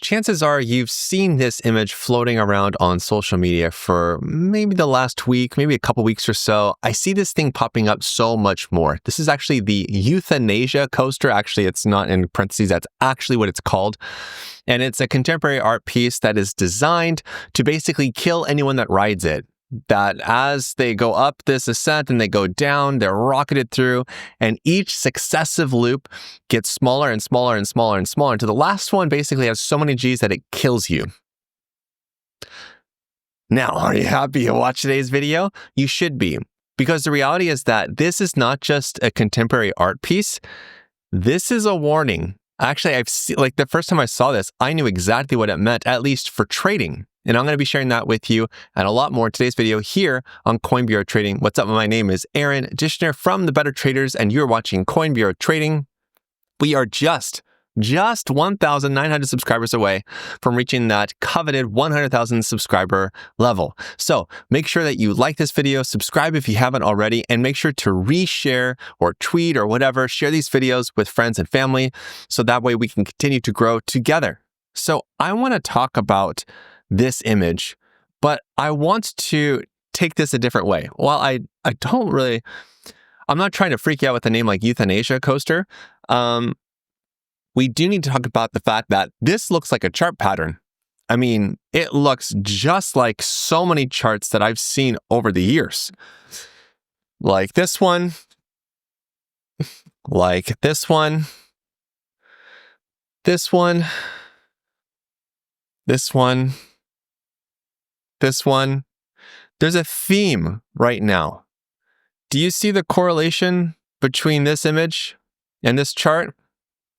chances are you've seen this image floating around on social media for maybe the last week, maybe a couple weeks or so. I see this thing popping up so much more. This is actually the Euthanasia Coaster. Actually, it's not in parentheses. That's actually what it's called. And it's a contemporary art piece that is designed to basically kill anyone that rides it. That as they go up this ascent and they go down, they're rocketed through, and each successive loop gets smaller and smaller and smaller and smaller until the last one basically has so many G's that it kills you. Now, are you happy to watch today's video? You should be, because the reality is that this is not just a contemporary art piece. This is a warning. Actually, I've seen, like the first time I saw this, I knew exactly what it meant, at least for trading. And I'm going to be sharing that with you and a lot more in today's video here on Coin Bureau Trading. What's up? My name is Aaron Dishner from The Better Traders, and you're watching Coin Bureau Trading. We are just 1,900 subscribers away from reaching that coveted 100,000 subscriber level. So make sure that you like this video, subscribe if you haven't already, and make sure to reshare or tweet or whatever, share these videos with friends and family, so that way we can continue to grow together. So I want to talk about this image, but I want to take this a different way. While I'm not trying to freak you out with a name like Euthanasia Coaster. We do need to talk about the fact that this looks like a chart pattern. I mean, it looks just like so many charts that I've seen over the years. Like this one, like this one, this one, this one, this one. There's a theme right now. Do you see the correlation between this image and this chart?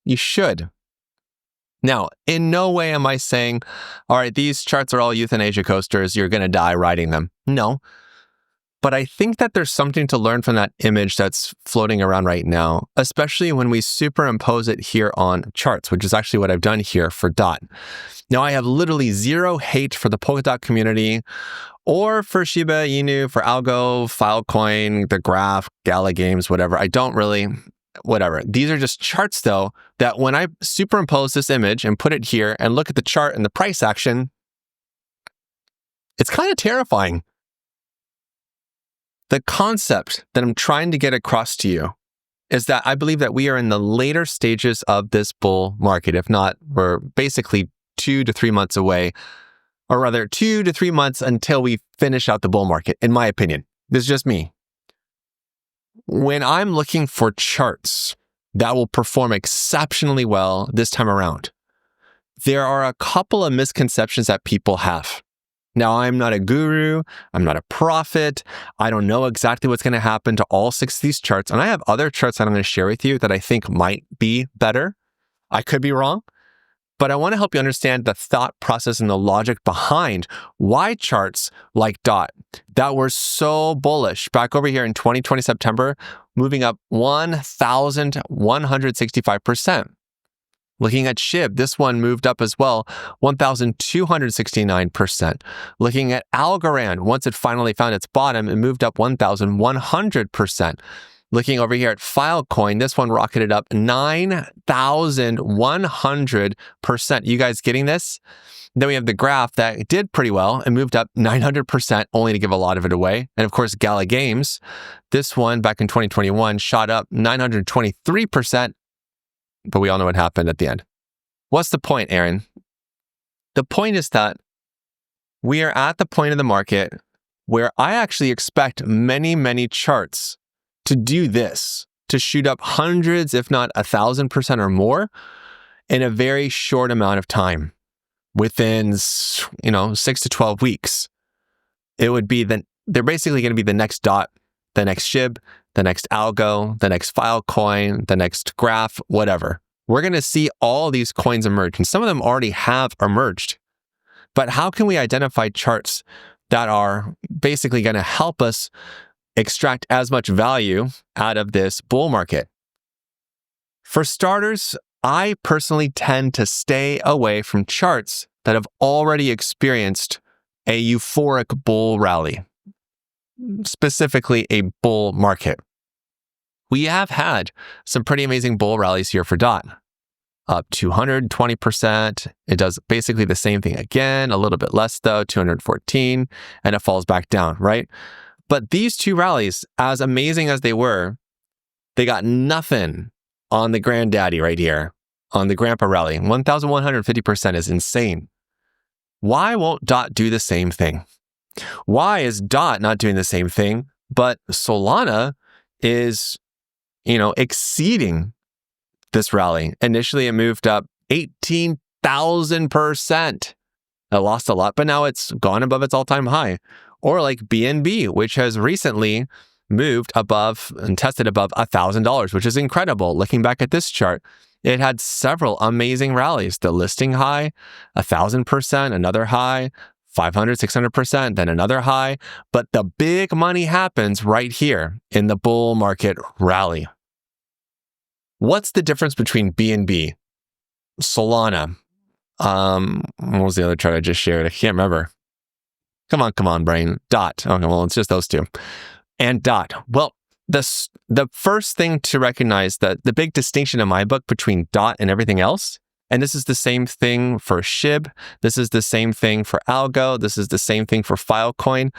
You should. Now, in no way am I saying, all right, these charts are all Euthanasia coasters, you're going to die riding them. No. But I think that there's something to learn from that image that's floating around right now, especially when we superimpose it here on charts, which is actually what I've done here for DOT. Now, I have literally zero hate for the Polkadot community or for Shiba Inu, for ALGO, Filecoin, the Graph, Gala Games, whatever. I don't really, whatever. These are just charts, though, that when I superimpose this image and put it here and look at the chart and the price action, it's kind of terrifying. The concept that I'm trying to get across to you is that I believe that we are in the later stages of this bull market. If not, we're basically 2 to 3 months away, or rather 2 to 3 months until we finish out the bull market, in my opinion. This is just me. When I'm looking for charts that will perform exceptionally well this time around, there are a couple of misconceptions that people have. Now, I'm not a guru, I'm not a prophet, I don't know exactly what's going to happen to all 6 of these charts, and I have other charts that I'm going to share with you that I think might be better. I could be wrong, but I want to help you understand the thought process and the logic behind why charts like DOT that were so bullish back over here in 2020 September, moving up 1,165%. Looking at SHIB, this one moved up as well, 1,269%. Looking at Algorand, once it finally found its bottom, it moved up 1,100%. Looking over here at Filecoin, this one rocketed up 9,100%. You guys getting this? Then we have the Graph that did pretty well and moved up 900%, only to give a lot of it away. And of course, Gala Games, this one back in 2021 shot up 923%. But we all know what happened at the end. What's the point, Aaron? The point is that we are at the point of the market where I actually expect many, many charts to do this, to shoot up hundreds, if not 1,000% or more in a very short amount of time, within, 6 to 12 weeks. It would be they're basically going to be the next DOT, the next SHIB, the next ALGO, the next Filecoin, the next Graph, whatever. We're going to see all these coins emerge, and some of them already have emerged. But how can we identify charts that are basically going to help us extract as much value out of this bull market? For starters, I personally tend to stay away from charts that have already experienced a euphoric bull rally, specifically a bull market. We have had some pretty amazing bull rallies here for DOT. up 220%. It does basically the same thing again, a little bit less though, 214, and it falls back down, right? But these two rallies, as amazing as they were, they got nothing on the granddaddy right here, on the grandpa rally. 1,150% is insane. Why won't DOT do the same thing? Why is DOT not doing the same thing, but Solana is, exceeding this rally? Initially, it moved up 18,000%. It lost a lot, but now it's gone above its all-time high. Or like BNB, which has recently moved above and tested above $1,000, which is incredible. Looking back at this chart, it had several amazing rallies. The listing high, 1,000%, another high, 500, 600%, then another high. But the big money happens right here in the bull market rally. What's the difference between BNB, Solana? What was the other chart I just shared? I can't remember. Come on, brain. DOT. Okay, well, it's just those two. And DOT. Well, the first thing to recognize, that the big distinction in my book between DOT and everything else, and this is the same thing for SHIB, this is the same thing for ALGO, this is the same thing for Filecoin,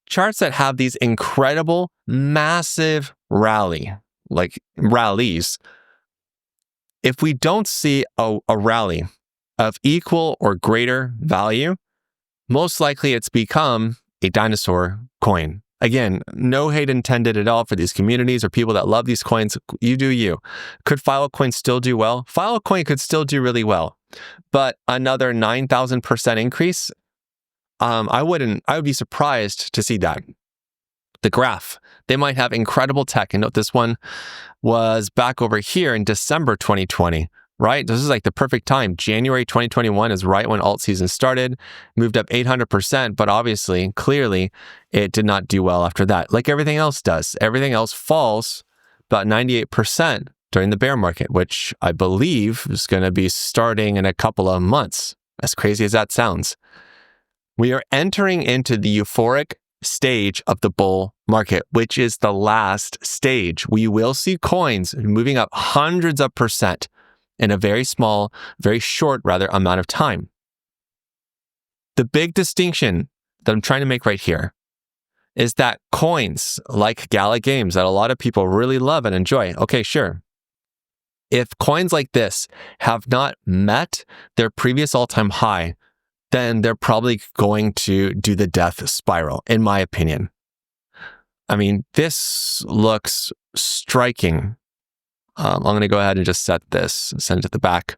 charts that have these incredible, massive rallies. If we don't see a rally of equal or greater value, most likely it's become a dinosaur coin. Again, no hate intended at all for these communities or people that love these coins. You do you. Could Filecoin still do well? Filecoin could still do really well, but another 9,000% increase, I would be surprised to see that. The graph, they might have incredible tech. And note this one was back over here in December 2020. Right? This is like the perfect time. January 2021 is right when alt season started, moved up 800%, but obviously, clearly, it did not do well after that. Like everything else does. Everything else falls about 98% during the bear market, which I believe is going to be starting in a couple of months. As crazy as that sounds. We are entering into the euphoric stage of the bull market, which is the last stage. We will see coins moving up hundreds of percent in a very short amount of time. The big distinction that I'm trying to make right here is that coins like Gala Games that a lot of people really love and enjoy, okay, sure. If coins like this have not met their previous all-time high, then they're probably going to do the death spiral, in my opinion. I mean, this looks striking. I'm going to go ahead and just set this, send it to the back.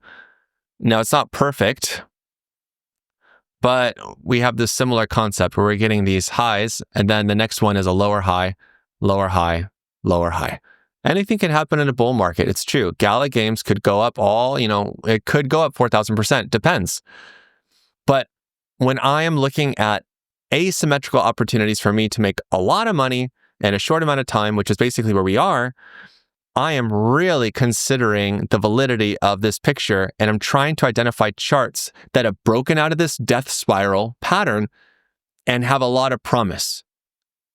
Now, it's not perfect, but we have this similar concept where we're getting these highs, and then the next one is a lower high, lower high, lower high. Anything can happen in a bull market. It's true. Gala Games could go up it could go up 4,000%, depends. But when I am looking at asymmetrical opportunities for me to make a lot of money in a short amount of time, which is basically where we are, I am really considering the validity of this picture, and I'm trying to identify charts that have broken out of this death spiral pattern and have a lot of promise.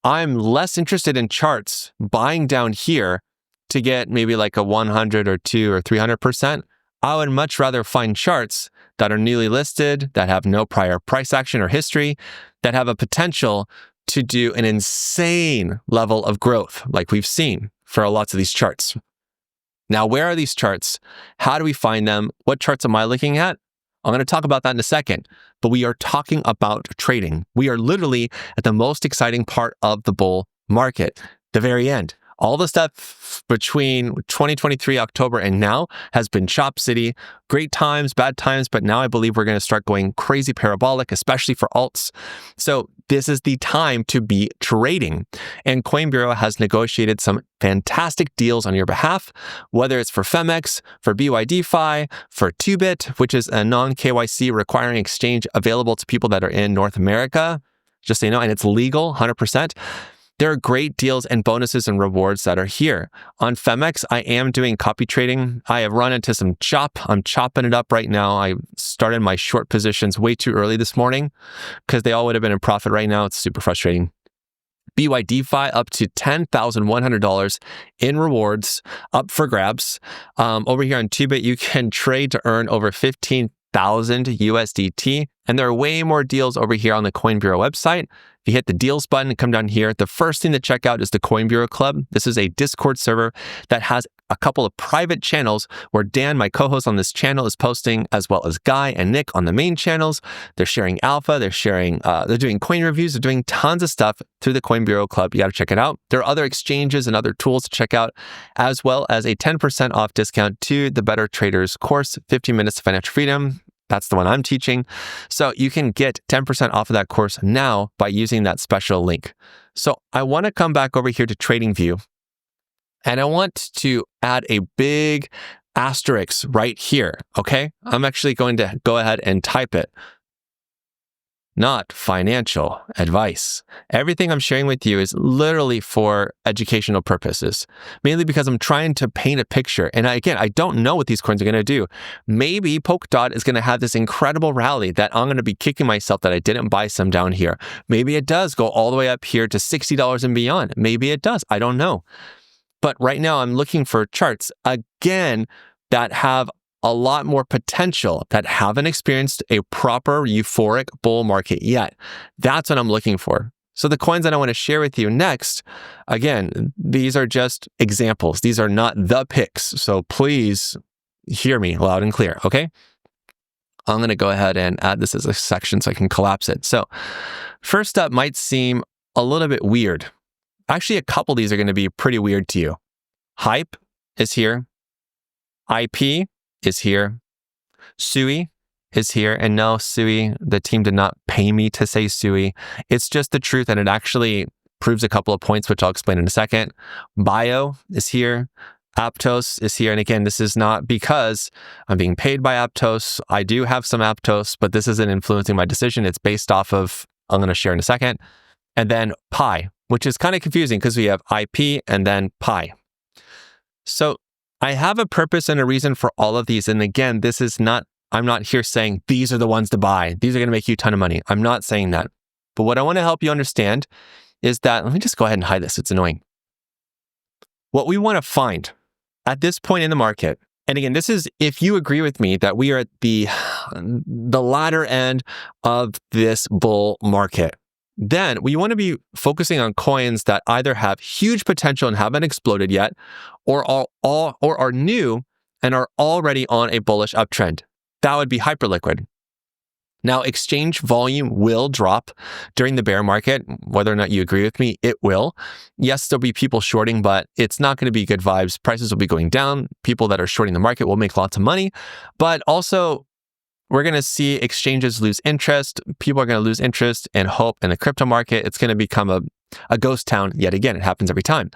I'm less interested in charts buying down here to get maybe like a 100 or 2 or 300%. I would much rather find charts that are newly listed, that have no prior price action or history, that have a potential to do an insane level of growth like we've seen for lots of these charts. Now, where are these charts? How do we find them? What charts am I looking at? I'm going to talk about that in a second, but we are talking about trading. We are literally at the most exciting part of the bull market, the very end. All the stuff between 2023 October and now has been chop city, great times, bad times, but now I believe we're going to start going crazy parabolic, especially for alts. So this is the time to be trading. And Coin Bureau has negotiated some fantastic deals on your behalf, whether it's for Femex, for BYDFi, for 2Bit, which is a non-KYC requiring exchange available to people that are in North America, just so you know, and it's legal, 100%. There are great deals and bonuses and rewards that are here. On Femex, I am doing copy trading. I have run into some chop. I'm chopping it up right now. I started my short positions way too early this morning because they all would have been in profit right now. It's super frustrating. BYDFi up to $10,100 in rewards up for grabs. Over here on 2bit, you can trade to earn over 15,000 USDT. And there are way more deals over here on the Coin Bureau website. If you hit the deals button and come down here, the first thing to check out is the Coin Bureau Club. This is a Discord server that has a couple of private channels where Dan, my co-host on this channel, is posting, as well as Guy and Nick on the main channels. They're sharing alpha, they're doing coin reviews, they're doing tons of stuff through the Coin Bureau Club. You got to check it out. There are other exchanges and other tools to check out, as well as a 10% off discount to the Better Traders course, 15 Minutes to Financial Freedom. That's the one I'm teaching. So you can get 10% off of that course now by using that special link. So I want to come back over here to TradingView, and I want to add a big asterisk right here, okay? I'm actually going to go ahead and type it. Not financial advice. Everything I'm sharing with you is literally for educational purposes, mainly because I'm trying to paint a picture. And I don't know what these coins are going to do. Maybe Polkadot is going to have this incredible rally that I'm going to be kicking myself that I didn't buy some down here. Maybe it does go all the way up here to $60 and beyond. Maybe it does. I don't know. But right now I'm looking for charts, again, that have a lot more potential, that haven't experienced a proper euphoric bull market yet. That's what I'm looking for. So the coins that I want to share with you next, again, these are just examples. These are not the picks. So please hear me loud and clear, okay? I'm going to go ahead and add this as a section so I can collapse it. So first up might seem a little bit weird. Actually, a couple of these are going to be pretty weird to you. Hype is here. IP is here. Sui is here. And no, Sui, the team did not pay me to say Sui. It's just the truth, and it actually proves a couple of points, which I'll explain in a second. Bio is here. Aptos is here. And again, this is not because I'm being paid by Aptos. I do have some Aptos, but this isn't influencing my decision. It's based off of, I'm going to share in a second. And then Pi, which is kind of confusing because we have IP and then Pi. So I have a purpose and a reason for all of these. And again, I'm not here saying these are the ones to buy. These are going to make you a ton of money. I'm not saying that. But what I want to help you understand is that, let me just go ahead and hide this. It's annoying. What we want to find at this point in the market, and again, this is if you agree with me that we are at the latter end of this bull market, then we want to be focusing on coins that either have huge potential and haven't exploded yet, or are new and are already on a bullish uptrend. That would be hyperliquid. Now, exchange volume will drop during the bear market. Whether or not you agree with me, it will. Yes, there'll be people shorting, but it's not going to be good vibes. Prices will be going down. People that are shorting the market will make lots of money, but also we're going to see exchanges lose interest. People are going to lose interest and hope in the crypto market. It's going to become a ghost town yet again. It happens every time.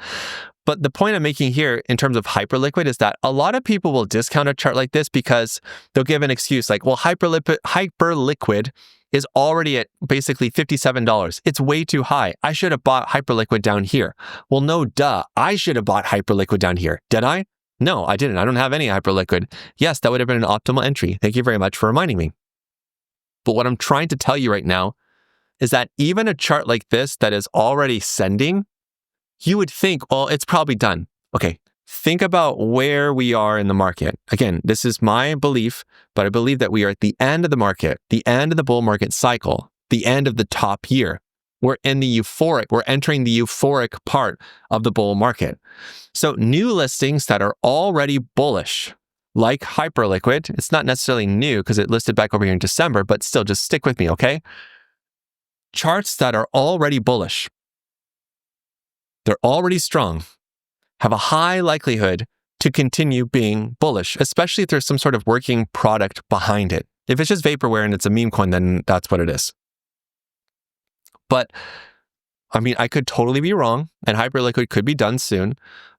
But the point I'm making here in terms of hyperliquid is that a lot of people will discount a chart like this because they'll give an excuse like, well, hyperliquid is already at basically $57. It's way too high. I should have bought hyperliquid down here. Well, no, duh. I should have bought hyperliquid down here. Did I? No, I didn't. I don't have any hyperliquid. Yes, that would have been an optimal entry. Thank you very much for reminding me. But what I'm trying to tell you right now is that even a chart like this that is already sending, you would think, well, it's probably done. Okay, think about where we are in the market. Again, this is my belief, but I believe that we are at the end of the market, the end of the bull market cycle, the end of the top year. We're entering the euphoric part of the bull market. So new listings that are already bullish, like hyperliquid, it's not necessarily new because it listed back over here in December, but still just stick with me, okay? Charts that are already bullish, they're already strong, have a high likelihood to continue being bullish, especially if there's some sort of working product behind it. If it's just vaporware and it's a meme coin, then that's what it is. But I mean, I could totally be wrong, and hyperliquid could be done soon,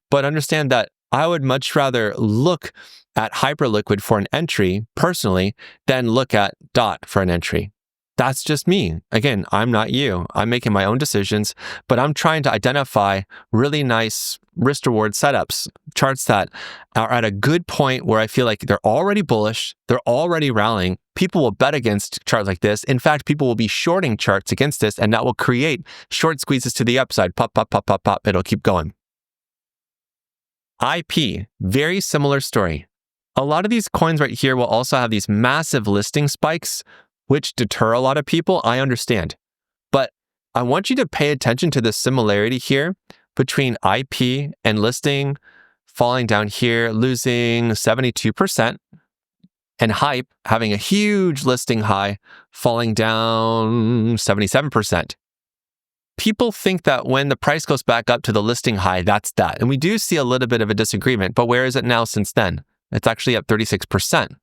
but understand that I would much rather look at hyperliquid for an entry personally than look at DOT for an entry. That's just me. Again, I'm not you. I'm making my own decisions, but I'm trying to identify really nice risk-reward setups, charts that are at a good point where I feel like they're already bullish, they're already rallying. People will bet against charts like this. In fact, people will be shorting charts against this, and that will create short squeezes to the upside. Pop, pop, pop, pop, pop. It'll keep going. IP, very similar story. A lot of these coins right here will also have these massive listing spikes, which deter a lot of people. I understand. But I want you to pay attention to the similarity here between IP and listing falling down here, losing 72%, and hype having a huge listing high, falling down 77%. People think that when the price goes back up to the listing high, that's that. And we do see a little bit of a disagreement, but where is it now since then? It's actually up 36%.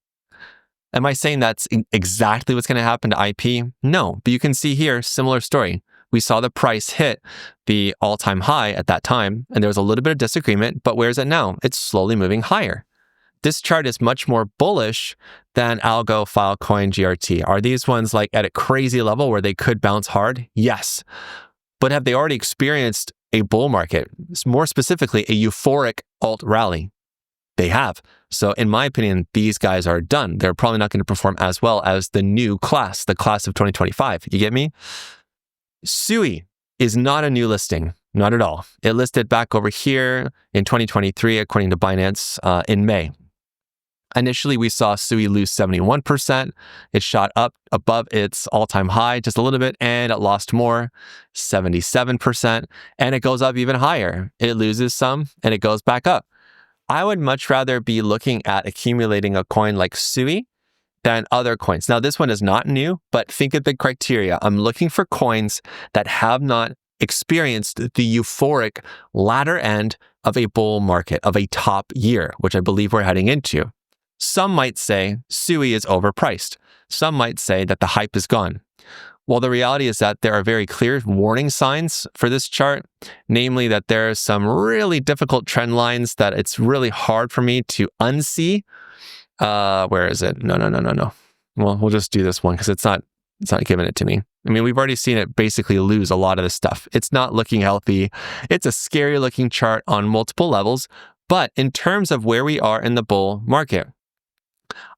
Am I saying that's exactly what's going to happen to IP? No, but you can see here, similar story. We saw the price hit the all-time high at that time, and there was a little bit of disagreement, but where is it now? It's slowly moving higher. This chart is much more bullish than ALGO, Filecoin, GRT. Are these ones like at a crazy level where they could bounce hard? Yes. But have they already experienced a bull market? More specifically, a euphoric alt rally? They have. So in my opinion, these guys are done. They're probably not going to perform as well as the new class, the class of 2025. You get me? SUI is not a new listing. Not at all. It listed back over here in 2023, according to Binance, in May. Initially, we saw SUI lose 71%. It shot up above its all-time high just a little bit, and it lost more, 77%. And it goes up even higher. It loses some, and it goes back up. I would much rather be looking at accumulating a coin like SUI than other coins. Now, this one is not new, but think of the criteria. I'm looking for coins that have not experienced the euphoric latter end of a bull market, of a top year, which I believe we're heading into. Some might say SUI is overpriced. Some might say that the hype is gone. Well, the reality is that there are very clear warning signs for this chart, namely that there are some really difficult trend lines that it's really hard for me to unsee. Where is it? No. Well, we'll just do this one because it's not giving it to me. I mean, we've already seen it basically lose a lot of this stuff. It's not looking healthy. It's a scary looking chart on multiple levels. But in terms of where we are in the bull market,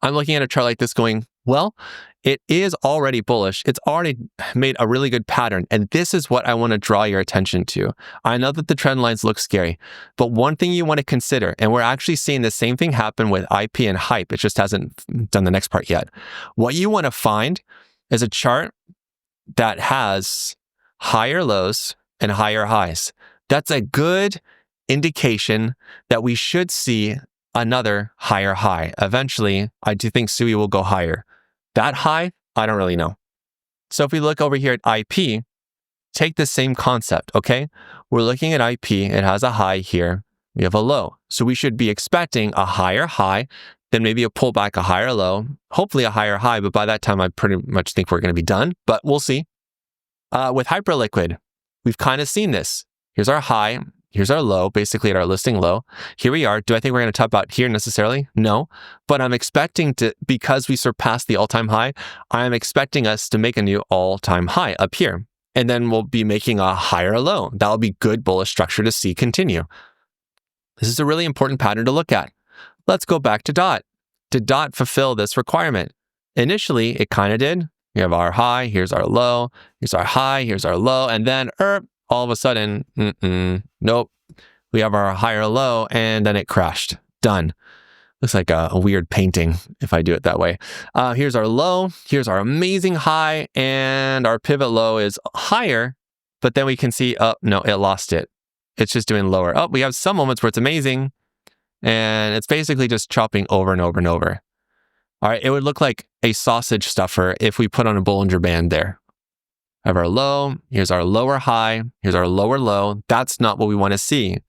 I'm looking at a chart like this going, well, it is already bullish. It's already made a really good pattern. And this is what I want to draw your attention to. I know that the trend lines look scary, but one thing you want to consider, and we're actually seeing the same thing happen with IP and hype. It just hasn't done the next part yet. What you want to find is a chart that has higher lows and higher highs. That's a good indication that we should see another higher high. Eventually, I do think SUI will go higher. That high, I don't really know. So if we look over here at IP, take the same concept, okay? We're looking at IP. It has a high here. We have a low. So we should be expecting a higher high, then maybe a pullback, a higher low, hopefully a higher high, but by that time, I pretty much think we're going to be done, but we'll see. With Hyperliquid, we've kind of seen this. Here's our high. Here's our low, basically at our listing low. Here we are. Do I think we're going to top out here necessarily? No. But I'm expecting to, because we surpassed the all-time high, I'm expecting us to make a new all-time high up here. And then we'll be making a higher low. That'll be good bullish structure to see continue. This is a really important pattern to look at. Let's go back to DOT. Did DOT fulfill this requirement? Initially, it kind of did. We have our high, here's our low, here's our high, here's our low, and then all of a sudden, nope. We have our higher low, and then it crashed. Done. Looks like a weird painting if I do it that way. Here's our low. Here's our amazing high, and our pivot low is higher, but then we can see, oh, no, it lost it. It's just doing lower. Oh, we have some moments where it's amazing, and it's basically just chopping over and over and over. All right, it would look like a sausage stuffer if we put on a Bollinger Band there. We have our low, here's our lower high, here's our lower low. That's not what we want to see.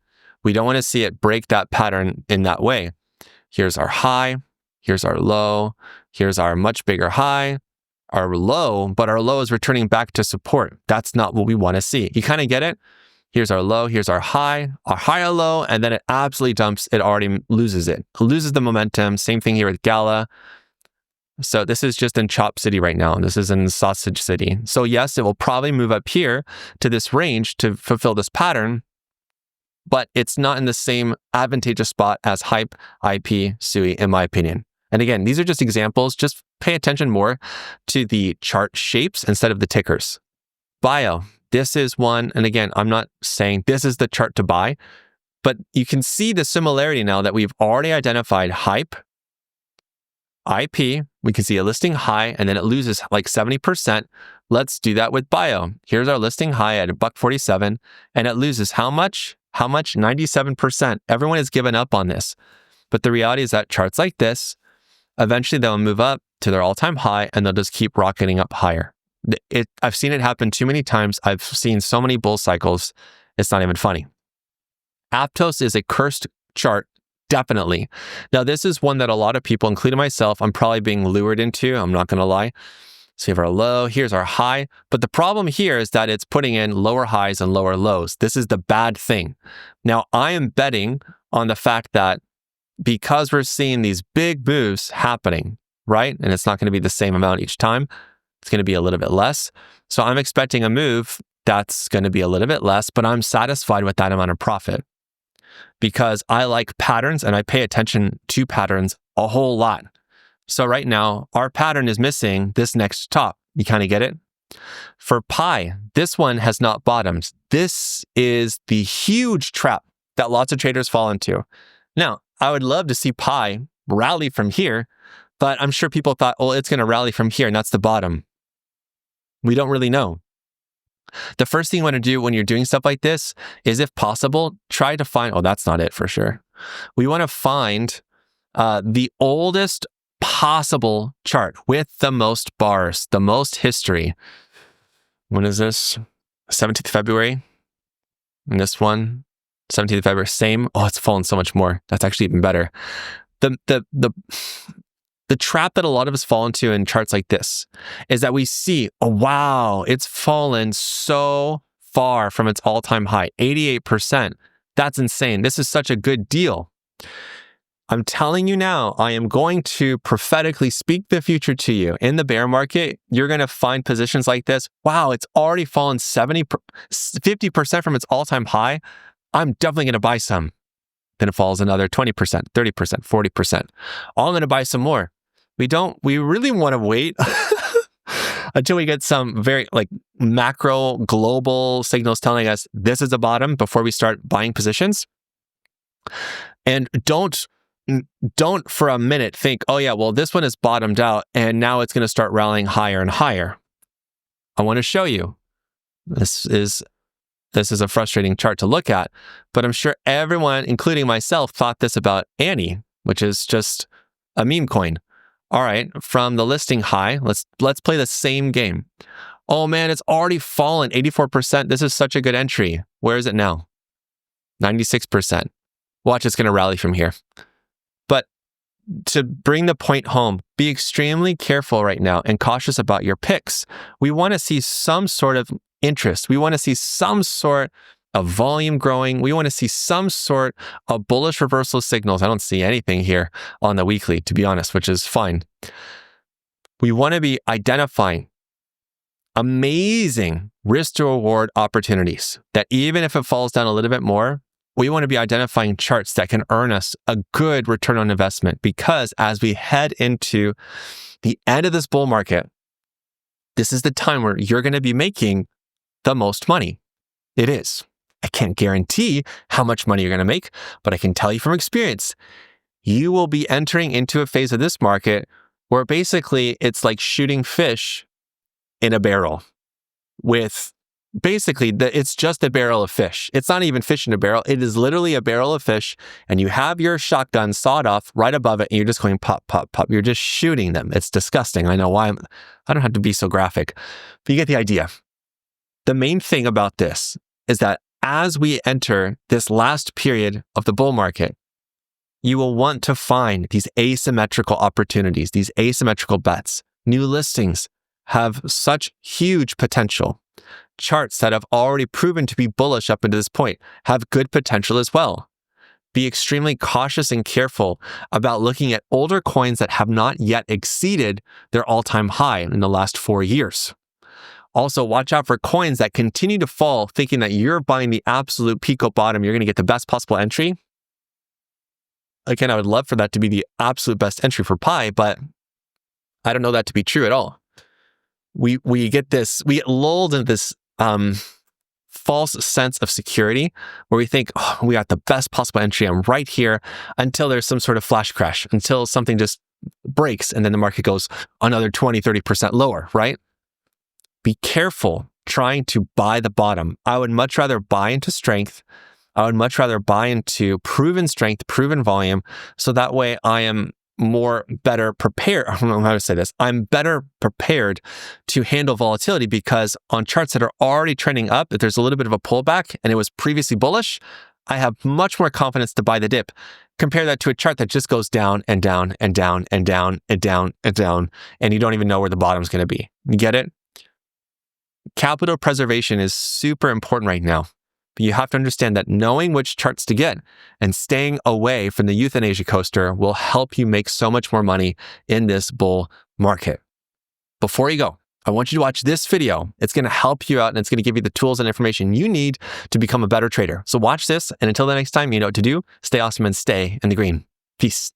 We don't want to see it break that pattern in that way. Here's our high, here's our low, here's our much bigger high, our low, but our low is returning back to support. That's not what we want to see. You kind of get it? Here's our low, here's our higher low, and then it absolutely dumps. It already loses it. It loses the momentum. Same thing here with Gala. So this is just in Chop City right now. This is in Sausage City. So yes, it will probably move up here to this range to fulfill this pattern, but it's not in the same advantageous spot as HYPE, IP, SUI, in my opinion. And again, these are just examples. Just pay attention more to the chart shapes instead of the tickers. Bio, this is one. And again, I'm not saying this is the chart to buy, but you can see the similarity now that we've already identified HYPE, IP, we can see a listing high and then it loses like 70%. Let's do that with Bio. Here's our listing high at $1.47 and it loses how much? How much? 97%. Everyone has given up on this. But the reality is that charts like this, eventually they'll move up to their all-time high and they'll just keep rocketing up higher. I've seen it happen too many times. I've seen so many bull cycles. It's not even funny. Aptos is a cursed chart. Definitely. Now, this is one that a lot of people, including myself, I'm probably being lured into. I'm not going to lie. So we have our low. Here's our high. But the problem here is that it's putting in lower highs and lower lows. This is the bad thing. Now, I am betting on the fact that because we're seeing these big moves happening, right? And it's not going to be the same amount each time. It's going to be a little bit less. So I'm expecting a move that's going to be a little bit less, but I'm satisfied with that amount of profit. Because I like patterns and I pay attention to patterns a whole lot. So right now, our pattern is missing this next top. You kind of get it? For Pi, this one has not bottomed. This is the huge trap that lots of traders fall into. Now, I would love to see Pi rally from here, but I'm sure people thought, oh, it's going to rally from here and that's the bottom. We don't really know. The first thing you want to do when you're doing stuff like this is, if possible, try to find, oh, that's not it for sure. We want to find the oldest possible chart with the most bars, the most history. When is this? 17th February. And this one, 17th February, same. Oh, it's fallen so much more. That's actually even better. The trap that a lot of us fall into in charts like this is that we see, oh, wow, it's fallen so far from its all-time high, 88%. That's insane. This is such a good deal. I'm telling you now, I am going to prophetically speak the future to you. In the bear market, you're going to find positions like this. Wow, it's already fallen 50% from its all-time high. I'm definitely going to buy some. Then it falls another 20%, 30%, 40%. Oh, I'm going to buy some more. We really want to wait until we get some very macro global signals telling us this is the bottom before we start buying positions. And don't for a minute think, oh yeah, well, this one is bottomed out and now it's going to start rallying higher and higher. I want to show you. This is a frustrating chart to look at, but I'm sure everyone, including myself, thought this about Annie, which is just a meme coin. All right, from the listing high, let's play the same game. Oh man, it's already fallen 84%. This is such a good entry. Where is it now? 96%. Watch, it's going to rally from here. But to bring the point home, be extremely careful right now and cautious about your picks. We want to see some sort of interest. We want to see some sort of volume growing. We want to see some sort of bullish reversal signals. I don't see anything here on the weekly, to be honest, which is fine. We want to be identifying amazing risk to reward opportunities that even if it falls down a little bit more, we want to be identifying charts that can earn us a good return on investment, because as we head into the end of this bull market, this is the time where you're going to be making the most money. It is. I can't guarantee how much money you're going to make, but I can tell you from experience, you will be entering into a phase of this market where basically it's like shooting fish in a barrel with basically it's just a barrel of fish. It's not even fish in a barrel. It is literally a barrel of fish, and you have your shotgun sawed off right above it and you're just going pop, pop, pop. You're just shooting them. It's disgusting. I know why. I don't have to be so graphic, but you get the idea. The main thing about this is that as we enter this last period of the bull market, you will want to find these asymmetrical opportunities, these asymmetrical bets. New listings have such huge potential. Charts that have already proven to be bullish up until this point have good potential as well. Be extremely cautious and careful about looking at older coins that have not yet exceeded their all-time high in the last 4 years. Also, watch out for coins that continue to fall, thinking that you're buying the absolute peak or bottom, you're going to get the best possible entry. Again, I would love for that to be the absolute best entry for Pi, but I don't know that to be true at all. We get lulled into this false sense of security where we think, oh, we got the best possible entry. I'm right here, until there's some sort of flash crash, until something just breaks and then the market goes another 20, 30% lower, right? Be careful trying to buy the bottom. I would much rather buy into strength. I would much rather buy into proven strength, proven volume, so that way I am better prepared. I don't know how to say this. I'm better prepared to handle volatility, because on charts that are already trending up, if there's a little bit of a pullback and it was previously bullish, I have much more confidence to buy the dip. Compare that to a chart that just goes down and down and down and down and down and down, and you don't even know where the bottom's going to be. You get it? Capital preservation is super important right now. But you have to understand that knowing which charts to get and staying away from the Euthanasia Coaster will help you make so much more money in this bull market. Before you go, I want you to watch this video. It's going to help you out, and it's going to give you the tools and information you need to become a better trader. So watch this, and until the next time, you know what to do. Stay awesome and stay in the green. Peace.